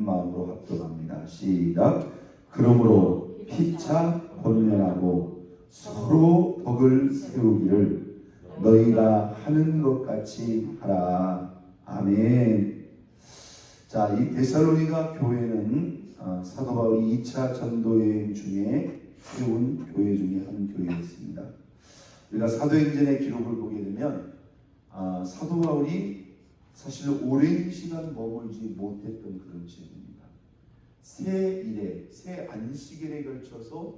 마음으로 합독합니다. 시작. 그러므로 피차 권면하고 서로 덕을 세우기를 너희가 하는 것 같이 하라. 아멘. 자, 이 데살로니가 교회는 사도 바울이 2차 전도 여행 중에 세운 교회 중에 한 교회였습니다. 우리가 사도행전의 기록을 보게 되면 사도 바울이 사실 오랜 시간 머물지 못했던 그런 지역입니다. 새 일에, 새 안식일에 걸쳐서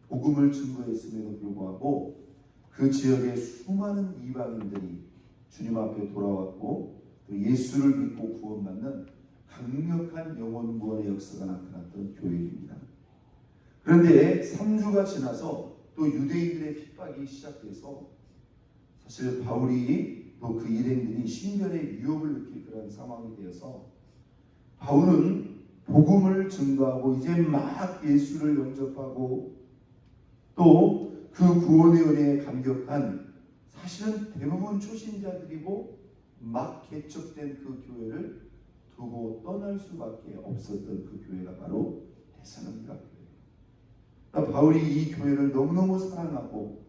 복음을 증거했음에도 불구하고 그 지역의 수많은 이방인들이 주님 앞에 돌아왔고 또 예수를 믿고 구원받는 강력한 영혼 구원의 역사가 나타났던 교회입니다. 그런데 3주가 지나서 또 유대인들의 핍박이 시작돼서 사실 바울이 또 그 일행들이 신변의 위협을 느낄 그런 상황이 되어서 바울은 복음을 증거하고 이제 막 예수를 영접하고 또 그 구원의 은혜에 감격한 사실은 대부분 초신자들이고 막 개척된 그 교회를 두고 떠날 수밖에 없었던 그 교회가 바로 데살로니가 교회예요. 바울이 이 교회를 너무너무 사랑하고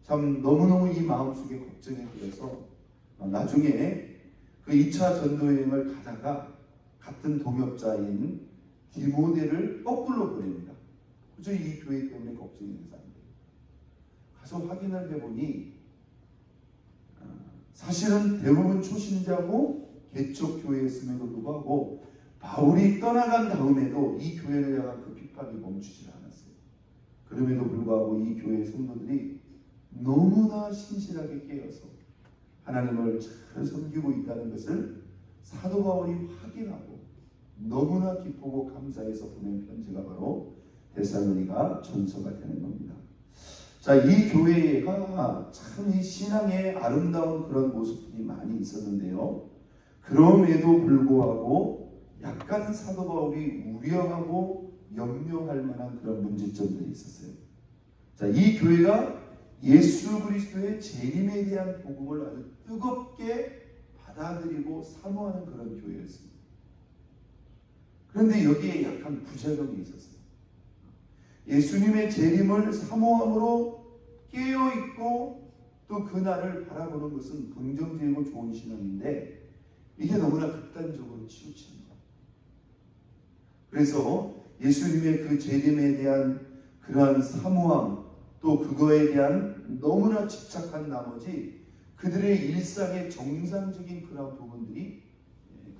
참 너무너무 이 마음속에 걱정이 되어서 나중에 그 2차 전도여행을 가다가 같은 동역자인 디모데를 거꾸로 보냅니다. 그저 이 교회 때문에 걱정이 된 사람들. 가서 확인을 해보니 사실은 대부분 초신자고 개척 교회였음에도 불구하고 바울이 떠나간 다음에도 이 교회를 향한 그 핍박이 멈추지 않았어요. 그럼에도 불구하고 이 교회 성도들이 너무나 신실하게 깨어서 하나님을 잘 섬기고 있다는 것을 사도 바울이 확인하고 너무나 기쁘고 감사해서 보낸 편지가 바로 데살로니가 전서가 되는 겁니다. 자, 이 교회가 참 이 신앙의 아름다운 그런 모습들이 많이 있었는데요. 그럼에도 불구하고 약간 사도 바울이 우려하고 염려할 만한 그런 문제점들이 있었어요. 자, 이 교회가 예수 그리스도의 재림에 대한 복음을 아주 뜨겁게 받아들이고 사모하는 그런 교회였습니다. 그런데 여기에 약간 부작용이 있었어요. 예수님의 재림을 사모함으로 깨어있고 또 그날을 바라보는 것은 긍정적이고 좋은 신앙인데 이게 너무나 극단적으로 치우치는 거예요. 그래서 예수님의 그 재림에 대한 그러한 사모함 또 그거에 대한 너무나 집착한 나머지 그들의 일상의 정상적인 그런 부분들이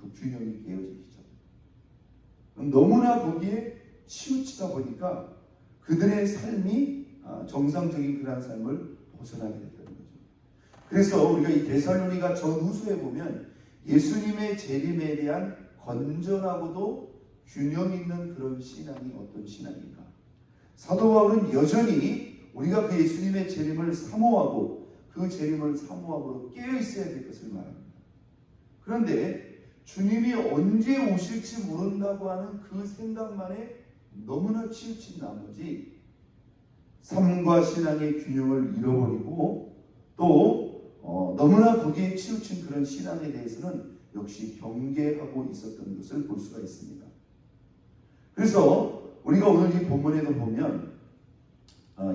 그 균형이 깨어지기 시작합니다. 너무나 거기에 치우치다 보니까 그들의 삶이 정상적인 그런 삶을 벗어나게 됐다는 거죠. 그래서 우리가 이 데살로니가 전후서에 보면 예수님의 재림에 대한 건전하고도 균형 있는 그런 신앙이 어떤 신앙인가? 사도 바울은 여전히 우리가 그 예수님의 재림을 사모하고 그 재림을 사모함으로 깨어 있어야 될 것을 말합니다. 그런데 주님이 언제 오실지 모른다고 하는 그 생각만에 너무나 치우친 나머지 삶과 신앙의 균형을 잃어버리고 또 너무나 거기에 치우친 그런 신앙에 대해서는 역시 경계하고 있었던 것을 볼 수가 있습니다. 그래서 우리가 오늘 이 본문에도 보면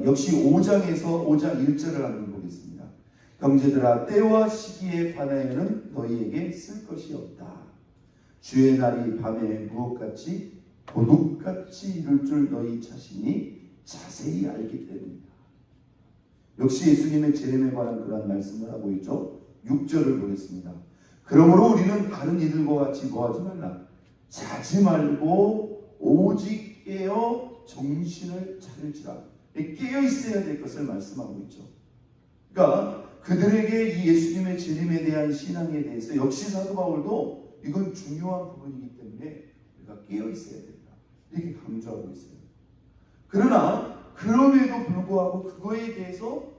역시 5장에서 5장 1절을 한번 보겠습니다. 형제들아 때와 시기에 관하여는 너희에게 쓸 것이 없다. 주의 날이 밤에 무엇같이 도둑같이 이룰 줄 너희 자신이 자세히 알기 때문이다. 역시 예수님의 재림에 관한 그런 말씀을 하고 있죠. 6절을 보겠습니다. 그러므로 우리는 다른 이들과 같이 뭐하지 말라. 자지 말고 오직 깨어 정신을 차릴지라. 깨어 있어야 될 것을 말씀하고 있죠. 그러니까 그들에게 이 예수님의 재림에 대한 신앙에 대해서 역시 사도 바울도 이건 중요한 부분이기 때문에 우리가 깨어 있어야 된다. 이렇게 강조하고 있어요. 그러나 그럼에도 불구하고 그거에 대해서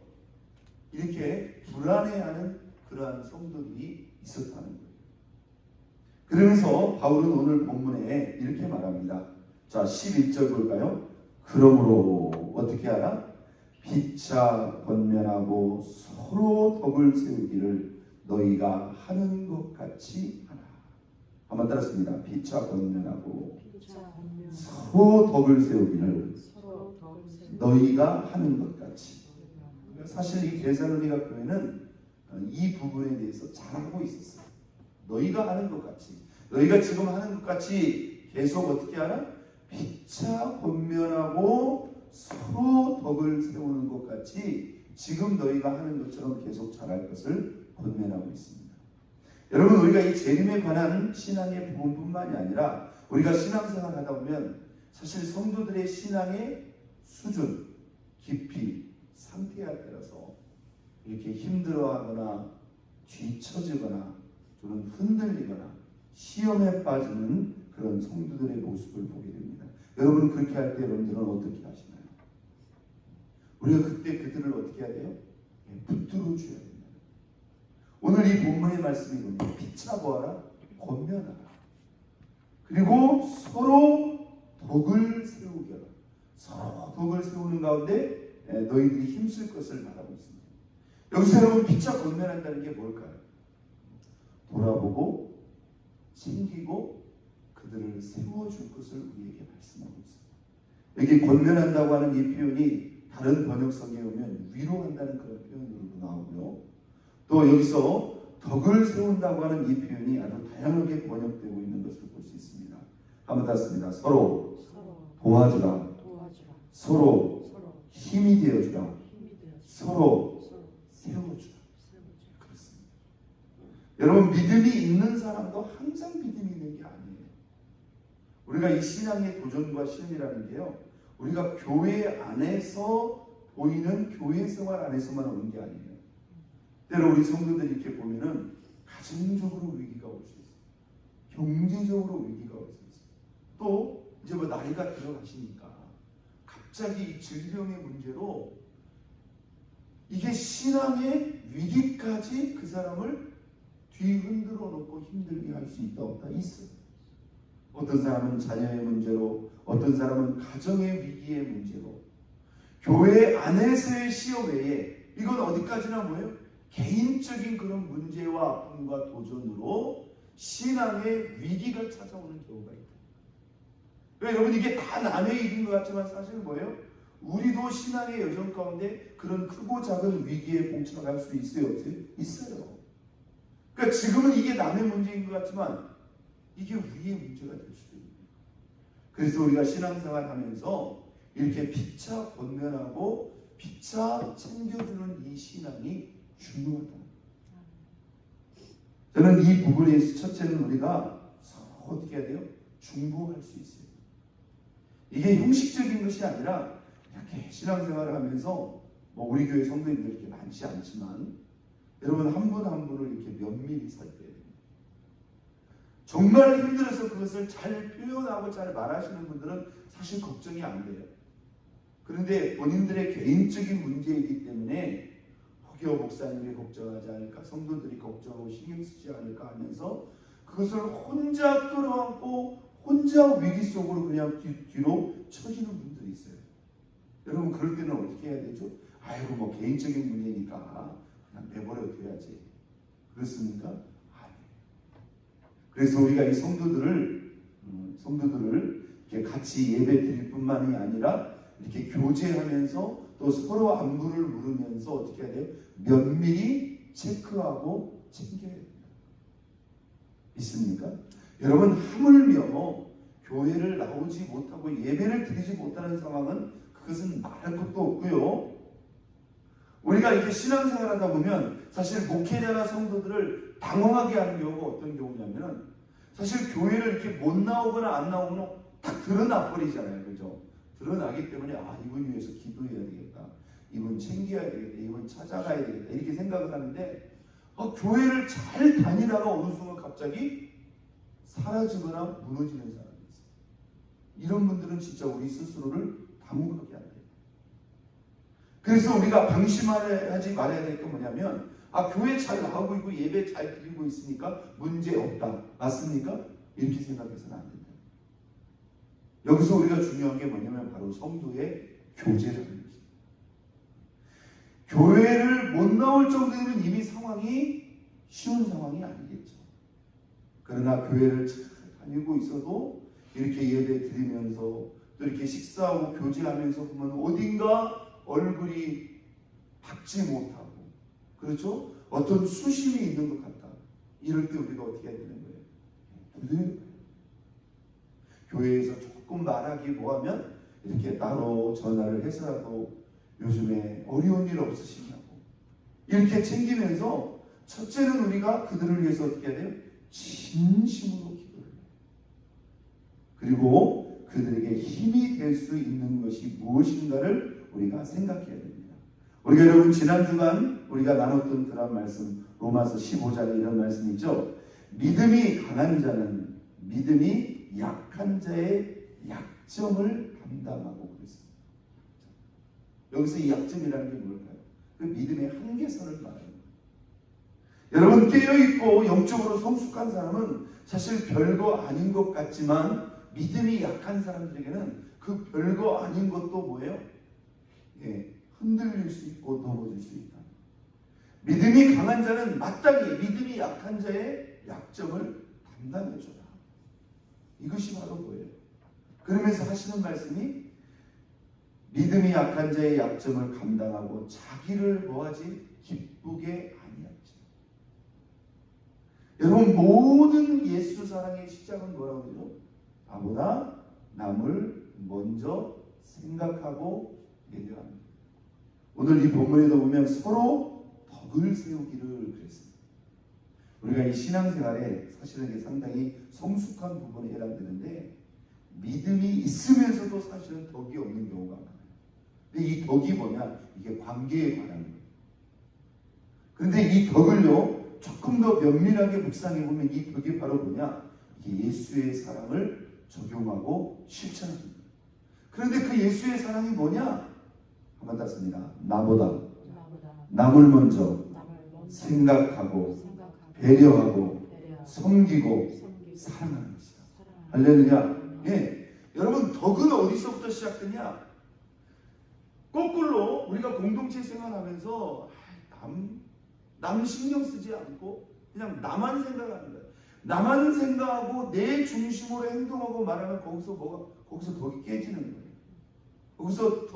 이렇게 불안해하는 그러한 성도들이 있었다는 거예요. 그러면서 바울은 오늘 본문에 이렇게 말합니다. 자, 11절 볼까요? 그러므로 어떻게 하라? 피차 권면하고 서로 덕을 세우기를 너희가 하는 것 같이 하라. 한번 따랐습니다. 피차 권면하고 서로 덕을 세우기를 서로 덕을 세우기를 너희가 하는 것 같이. 사실 이 데살로니가 교회는 이 부분에 대해서 잘하고 있었어요. 너희가 하는 것 같이, 너희가 지금 하는 것 같이 계속 어떻게 하나? 피차 권면하고 서로 덕을 세우는 것 같이 지금 너희가 하는 것처럼 계속 잘할 것을 권면하고 있습니다. 여러분, 우리가 이 재림에 관한 신앙의 부분뿐만이 아니라 우리가 신앙생활 하다 보면 사실 성도들의 신앙의 수준, 깊이, 상태에 따라서 이렇게 힘들어하거나 뒤처지거나 또는 흔들리거나 시험에 빠지는 그런 성도들의 모습을 보게 됩니다. 여러분, 그렇게 할 때 여러분들은 어떻게 하시나요? 우리가 그때 그들을 어떻게 해야 돼요? 붙들어 줘야 됩니다. 오늘 이 본문의 말씀이 뭐냐? 피차 보아라, 권면하라. 그리고 서로 덕을 세우게 하라. 서로 덕을 세우는 가운데 너희들이 힘쓸 것을 말하고 있습니다. 여기서 여러분, 피차 권면한다는 게 뭘까요? 돌아보고 챙기고 그들을 세워줄 것을 우리에게 말씀하고 있습니다. 여기 권면한다고 하는 이 표현이 다른 번역성에 오면 위로한다는 그런 표현으로도 나오고요. 또 여기서 덕을 세운다고 하는 이 표현이 아주 다양하게 번역되고 있는 것을 볼 수 있습니다. 한번 닿습니다. 서로 도와주라. 서로 힘이 되어주라. 서로 세워주라. 그렇습니다. 여러분, 믿음이 있는 사람도 항상 믿음이 있는 게 아니에요. 우리가 이 신앙의 도전과 시험이라는 게요, 우리가 교회 안에서 보이는 교회 생활 안에서만 오는 게 아니에요. 때로 우리 성도들 이렇게 보면은 가정적으로 위기가 올 수 있어요. 경제적으로 위기가 올 수 있어요. 또 이제 뭐 나이가 들어가시니까 갑자기 이 질병의 문제로 이게 신앙의 위기까지 그 사람을 뒤흔들어 놓고 힘들게 할 수 있다 없다 있어요. 어떤 사람은 자녀의 문제로, 어떤 사람은 가정의 위기의 문제로, 교회 안에서의 시험 외에 이건 어디까지나 뭐예요? 개인적인 그런 문제와 아픔과 도전으로 신앙의 위기가 찾아오는 경우가 있다. 왜 여러분, 이게 다 남의 일인 것 같지만 사실 뭐예요? 우리도 신앙의 여정 가운데 그런 크고 작은 위기에 봉착할 수 있어요? 없어요? 있어요. 그러니까 지금은 이게 남의 문제인 것 같지만 이게 우리의 문제가 될 수도 있는 거예요. 그래서 우리가 신앙생활 하면서 이렇게 피차 권면하고 피차 챙겨주는 이 신앙이 중요하다. 저는 이 부분에서 첫째는 우리가 서로 어떻게 해야 돼요? 중보할 수 있어요. 이게 형식적인 것이 아니라 이렇게 신앙생활을 하면서 뭐 우리 교회 성도님들 이렇게 많지 않지만 여러분 한 분 한 분을 이렇게 면밀히 살펴야 됩니다. 정말 힘들어서 그것을 잘 표현하고 잘 말하시는 분들은 사실 걱정이 안 돼요. 그런데 본인들의 개인적인 문제이기 때문에 혹여 목사님이 걱정하지 않을까, 성도들이 걱정하고 신경 쓰지 않을까 하면서 그것을 혼자 끌어안고 혼자 위기 속으로 그냥 뒤로 처지는 분들이 있어요. 여러분, 그럴 때는 어떻게 해야 되죠? 아이고 뭐 개인적인 문제니까 그냥 내버려 둬야지. 그렇습니까? 아니에요. 그래서 우리가 이 성도들을 이렇게 같이 예배 드릴 뿐만이 아니라 이렇게 교제하면서 또 서로 안부를 물으면서 어떻게 해야 돼요? 면밀히 체크하고 챙겨야 됩니다. 있습니까? 여러분, 하물며 교회를 나오지 못하고 예배를 드리지 못하는 상황은 그것은 말할 것도 없고요. 우리가 이렇게 신앙생활 하다 보면 사실 목회자나 성도들을 당황하게 하는 경우가 어떤 경우냐면 사실 교회를 이렇게 못 나오거나 안 나오거나 딱 드러나 버리잖아요. 그죠? 드러나기 때문에 이분 위해서 기도해야 되겠다. 이분 챙겨야 되겠다. 이분 찾아가야 되겠다. 이렇게 생각을 하는데 교회를 잘 다니다가 어느 순간 갑자기 사라지거나 무너지는 사람이 있어요. 이런 분들은 진짜 우리 스스로를 당혹하게 한대요. 그래서 우리가 방심하지 말아야 될 게 뭐냐면 교회 잘 나오고 있고 예배 잘 드리고 있으니까 문제 없다. 맞습니까? 이렇게 생각해서는 안 된다. 여기서 우리가 중요한 게 뭐냐면 바로 성도의 교제라는 것입니다. 교회를 못 나올 정도면 이미 상황이 쉬운 상황이 아니겠죠. 그러나 교회를 잘 다니고 있어도 이렇게 예배 드리면서 또 이렇게 식사하고 교제하면서 보면 어딘가 얼굴이 밝지 못하고, 그렇죠? 어떤 수심이 있는 것 같다. 이럴 때 우리가 어떻게 해야 되는 거예요? 두드려요. 교회에서 조금 말하기 뭐하면 이렇게 따로 전화를 해서라도 요즘에 어려운 일 없으시냐고 이렇게 챙기면서, 첫째는 우리가 그들을 위해서 어떻게 해야 돼요? 진심으로 기도를 해요. 그리고 그들에게 힘이 될 수 있는 것이 무엇인가를 우리가 생각해야 됩니다. 우리가 여러분 지난 주간 우리가 나눴던 그런 말씀, 로마서 15장에 이런 말씀이 있죠. 믿음이 강한 자는 믿음이 약한 자의 약점을 감당하고 그랬습니다. 여기서 이 약점이라는 게 뭘까요? 그 믿음의 한계선을 말합니다. 여러분, 깨어있고 영적으로 성숙한 사람은 사실 별거 아닌 것 같지만, 믿음이 약한 사람들에게는 그 별거 아닌 것도 뭐예요? 흔들릴 수 있고 넘어질 수 있다. 믿음이 강한 자는 마땅히 믿음이 약한 자의 약점을 담당해줘라. 이것이 바로 뭐예요? 그러면서 하시는 말씀이 믿음이 약한 자의 약점을 감당하고 자기를 뭐하지? 기쁘게 아니하지. 여러분, 모든 예수 사랑의 시작은 뭐라고 그러죠? 나보다 남을 먼저 생각하고 배려합니다. 오늘 이 본문에도 보면 서로 덕을 세우기를 그랬습니다. 우리가 이 신앙생활에 사실은 이게 상당히 성숙한 부분에 해당되는데, 믿음이 있으면서도 사실은 덕이 없는 경우가 많아요. 근데 이 덕이 뭐냐? 이게 관계에 관한 거예요. 그런데 이 덕을요, 조금 더 면밀하게 묵상해 보면 이 덕이 바로 뭐냐? 이게 예수의 사랑을 적용하고 실천합니다. 그런데 그 예수의 사랑이 뭐냐? 한번 땄습니다. 나보다 남을 먼저 생각하고 배려하고 섬기고 사랑하는 것이다. 할렐루야. 여러분, 덕은 어디서부터 시작되냐? 거꾸로 우리가 공동체 생활하면서 남 신경 쓰지 않고 그냥 나만 생각하는 거예요. 나만 생각하고 내 중심으로 행동하고 말하면 거기서 덕이 깨지는 거예요. 거기서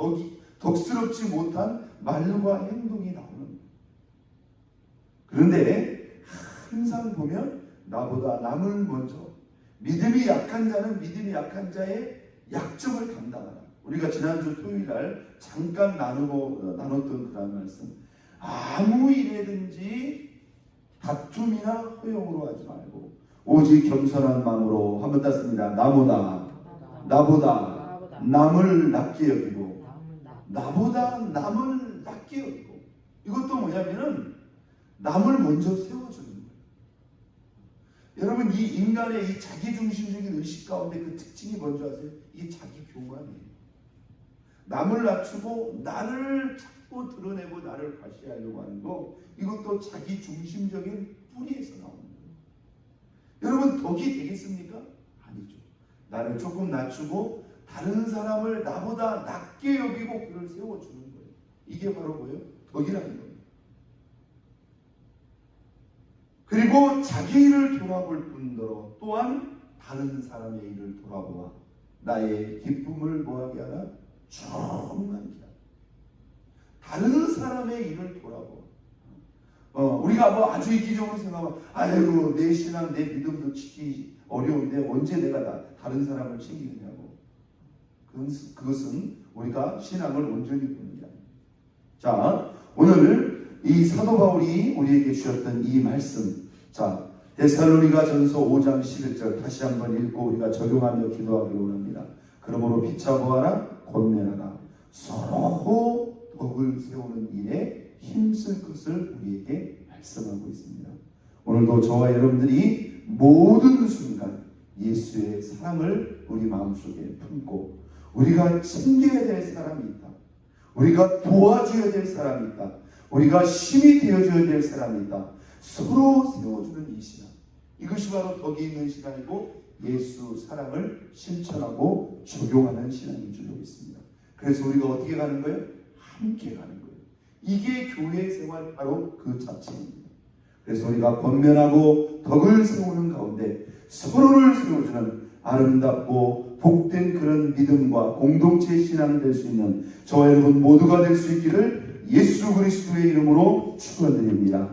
덕스럽지 못한 말과 행동이 나오는 거예요. 그런데 항상 보면 나보다 남을 먼저, 믿음이 약한 자는 믿음이 약한 자의 약점을 감당하라. 우리가 지난주 토요일날 잠깐 나눴던 그런 말씀, 아무 일에든지 다툼이나 허용으로 하지 말고 오직 겸손한 마음으로, 한번 땄습니다. 나보다 남을 낮게 여기고 나보다 남을 낮게 여기고, 이것도 뭐냐면은 남을 먼저 세워주는 거예요. 여러분, 이 인간의 이 자기중심적인 의식 가운데 그 특징이 뭔지 아세요? 이게 자기 교만이에요. 남을 낮추고 나를 자꾸 드러내고 나를 과시하려고 하는 거, 이것도 자기중심적인 뿌리에서 나오는 거예요. 여러분, 덕이 되겠습니까? 아니죠. 나를 조금 낮추고 다른 사람을 나보다 낮게 여기고 그를 세워주는 거예요. 이게 바로 뭐예요? 덕이라는 거예요. 그리고 자기 일을 돌아볼 뿐더러 또한 다른 사람의 일을 돌아보아 나의 기쁨을 뭐하게 하나? 충만케 하라. 다른 사람의 일을 돌아보아. 우리가 뭐 아주 이기적으로 생각하면, 아이고 내 신앙 내 믿음도 지키기 어려운데 언제 내가 다른 사람을 챙기느냐고. 그것은 우리가 신앙을 온전히 보는 게 아닙니다. 자, 오늘 이 사도 바울이 우리에게 주셨던 이 말씀, 자, 데살로니가 전서 5장 11절 다시 한번 읽고 우리가 적용하며 기도하기를 원합니다. 그러므로 피차보아라, 권면하라, 서로 덕을 세우는 일에 힘쓸 것을 우리에게 말씀하고 있습니다. 오늘도 저와 여러분들이 모든 순간 예수의 사랑을 우리 마음속에 품고, 우리가 챙겨야 될 사람이 있다, 우리가 도와줘야 될 사람이 있다, 우리가 힘이 되어줘야 될 사람이 있다, 서로 세워주는 이 시간, 이것이 바로 덕이 있는 시간이고 예수 사랑을 실천하고 적용하는 시간인 줄 믿습니다. 그래서 우리가 어떻게 가는 거예요? 함께 가는 거예요. 이게 교회 생활 바로 그 자체입니다. 그래서 우리가 권면하고 덕을 세우는 가운데 서로를 세워주는 아름답고 복된 그런 믿음과 공동체 신앙이 될 수 있는 저와 여러분 모두가 될 수 있기를 예수 그리스도의 이름으로 축원드립니다.